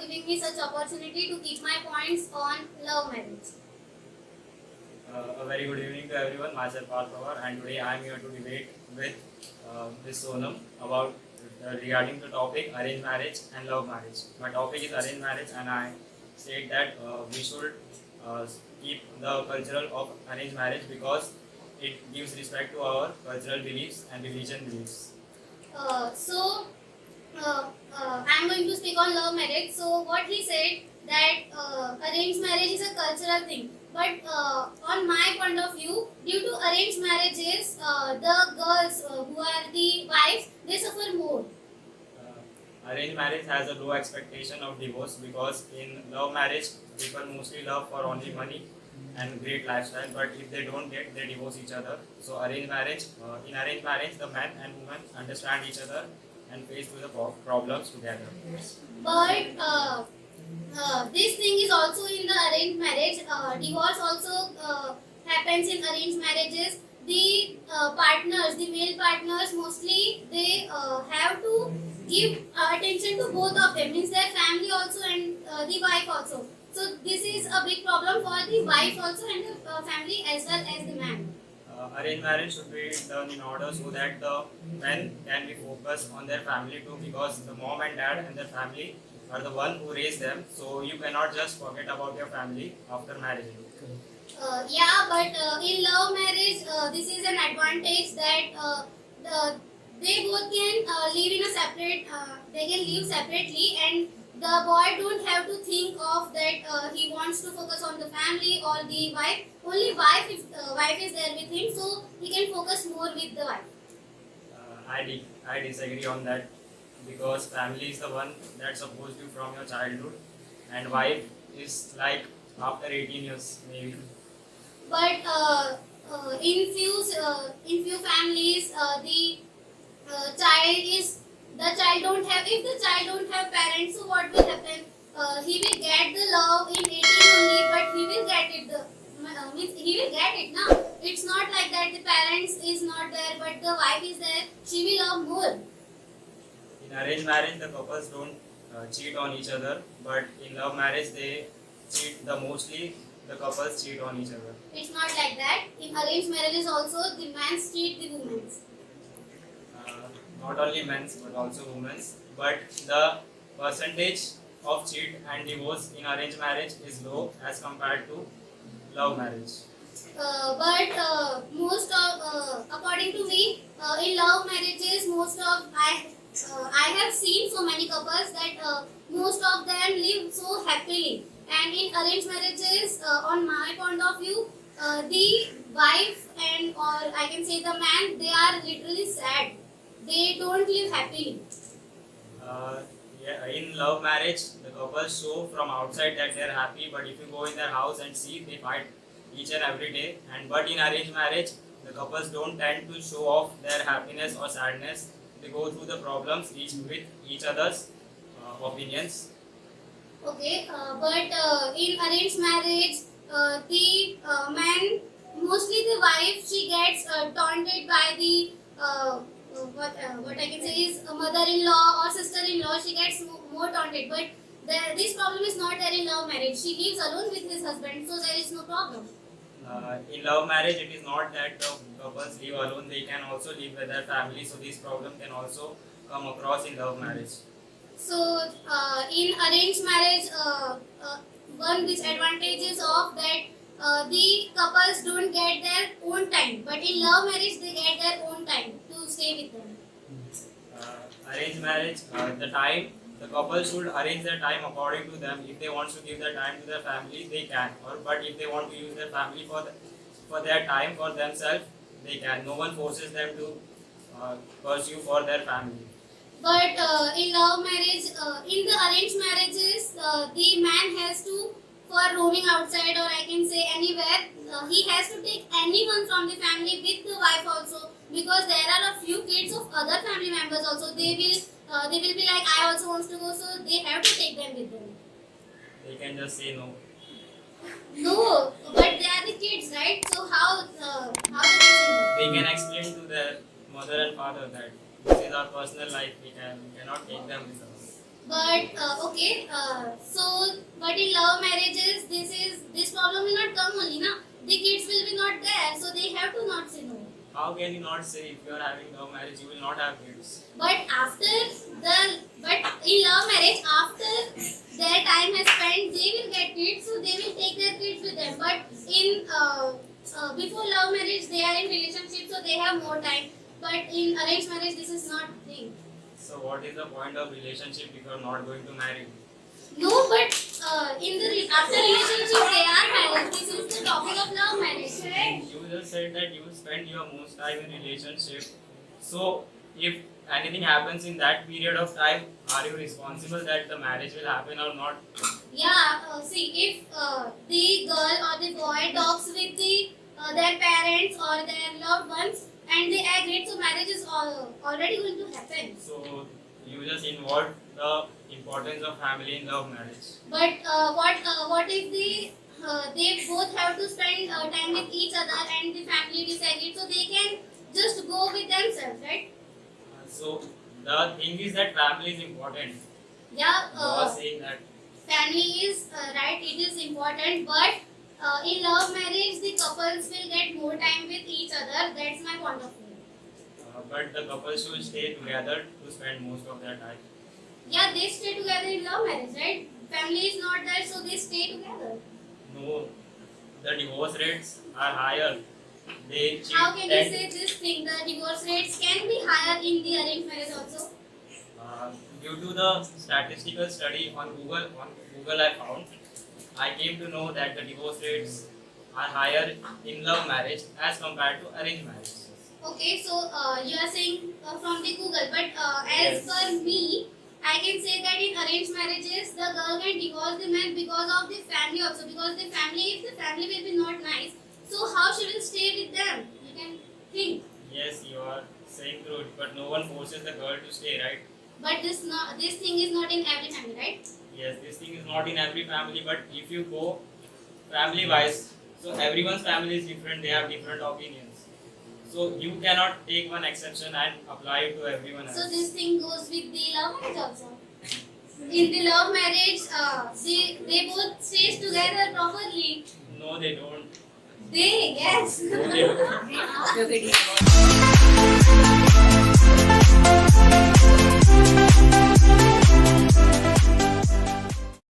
giving me such opportunity to keep my points on love marriage. A very good evening to everyone. Myself Parth Pawar, and today I am here to debate with Ms. Sonam about regarding the topic arranged marriage and love marriage. My topic is arranged marriage, and I state that we should uh, keep the cultural of arranged marriage because it gives respect to our cultural beliefs and religion beliefs. I'm going to speak on love marriage. So what he said that arranged marriage is a cultural thing, but on my point of view, due to arranged marriages, the girls who are the wives, they suffer more. Arranged marriage has a low expectation of divorce because in love marriage people mostly love for only money and great lifestyle, but if they don't get, they divorce each other. So arranged marriage, in arranged marriage, the man and woman understand each other and face through the problems together. But this thing is also in the arranged marriage. Divorce also happens in arranged marriages. The partners, the male partners, mostly they have to give attention to both of them, means their family also and the wife also. So this is a big problem for the wife also and the family as well as the man. Arranged marriage should be done in order so that the men can be focused on their family too, because the mom and dad and their family are the one who raised them. So you cannot just forget about your family after marriage. Yeah, but in love marriage, this is an advantage that they both can live in a separate. They can live separately, and the boy don't have to think of that he wants to focus on the family or the wife. Only wife, if wife is there with him, so he can focus more with the wife. I disagree on that because family is the one that supports you from your childhood, and wife is like after 18 years maybe. But in few families, child is the child don't have, if the child don't have parents, so what will happen? He will get the love in 18 only, but he will get it. Means he will get it now. It's not like that the parents is not there, but the wife is there. She will love more. In arranged marriage, the couples don't cheat on each other, but in love marriage, they cheat. The mostly the couples cheat on each other. It's not like that. In arranged marriages also, the man cheat the women. Not only men's but also women's. But the percentage of cheat and divorce in arranged marriage is low as compared to love marriage. But most of, according to me, in love marriages, I have seen so many couples that most of them live so happily. And in arranged marriages, on my point of view, the wife and or I can say the man, they are literally sad. They don't live happily. Yeah, in love marriage, the couples show from outside that they are happy, but if you go in their house and see, they fight each and every day. And but in arranged marriage, the couples don't tend to show off their happiness or sadness. They go through the problems with each other's opinions. Okay, but in arranged marriage, the man, mostly the wife, she gets taunted by the what I can say is a mother-in-law or sister-in-law. She gets more taunted, but this problem is not there in love marriage. She lives alone with his husband, so there is no problem. In love marriage, it is not that the couples live alone; they can also live with their family. So this problem can also come across in love marriage. So, in arranged marriage, one disadvantage is of that the couples don't get their own time, but in love marriage, they get their own time to stay with them. Arranged marriage, the couple should arrange their time according to them. If they want to give their time to their family, they can. Or but if they want to use their family for their time for themselves, they can. No one forces them to pursue for their family. But in love marriage, in the arranged marriages, the man has to, for roaming outside or I can say anywhere, he has to take anyone from the family with the wife also, because there are a few kids of other family members also. They will be like, I also want to go, so they have to take them with them. They can just say no. No, but they are the kids, right? So how they can say no? They can explain to their mother and father that this is our personal life. We cannot take them with us. But okay, but in love marriages, this problem will not come only, na. The kids will be not there, so they have to not say no. How can you not say if you are having love marriage, you will not have kids? But in love marriage, after their time has spent, they will get kids, so they will take their kids with them. But in before love marriage, they are in relationship, so they have more time. But in arranged marriage, this is not thing. So what is the point of relationship if you are not going to marry? No, but after relationship, they are married. This is the topic of love marriage, right? You just said that you will spend your most time in relationship. So if anything happens in that period of time, are you responsible that the marriage will happen or not? Yeah, see, if the girl or the boy talks with their parents or their loved ones and they agree, so marriage is already going to happen. So you just involved the importance of family in love marriage. But what if they both have to spend time with each other and the family disagreed, so they can just go with themselves, right? So the thing is that family is important. Yeah, You are saying that. family is right, it is important, but in love marriage the couples will get more time with each other. That's my point of view. But the couple should stay together to spend most of their time. Yeah, they stay together in love marriage, right? Family is not there, so they stay together. No, the divorce rates are higher. They cheat How can you and, say this thing? The divorce rates can be higher in the arranged marriage also. due to the statistical study on Google I found, I came to know that the divorce rates are higher in love marriage as compared to arranged marriage. Okay, so you are saying from the Google, but as Yes. per me, I can say that in arranged marriages, the girl can divorce the man because of the family also. Because the family, if the family will be not nice, so how she will stay with them? You can think. Yes, you are saying true, but no one forces the girl to stay, right? But this thing is not in every family, right? Yes, this thing is not in every family, but if you go family wise, so everyone's family is different, they have different opinions. So you cannot take one exception and apply it to everyone else. So this thing goes with the love marriage also. In the love marriage, they both stays together properly. No, they don't. They, yes. No, they don't.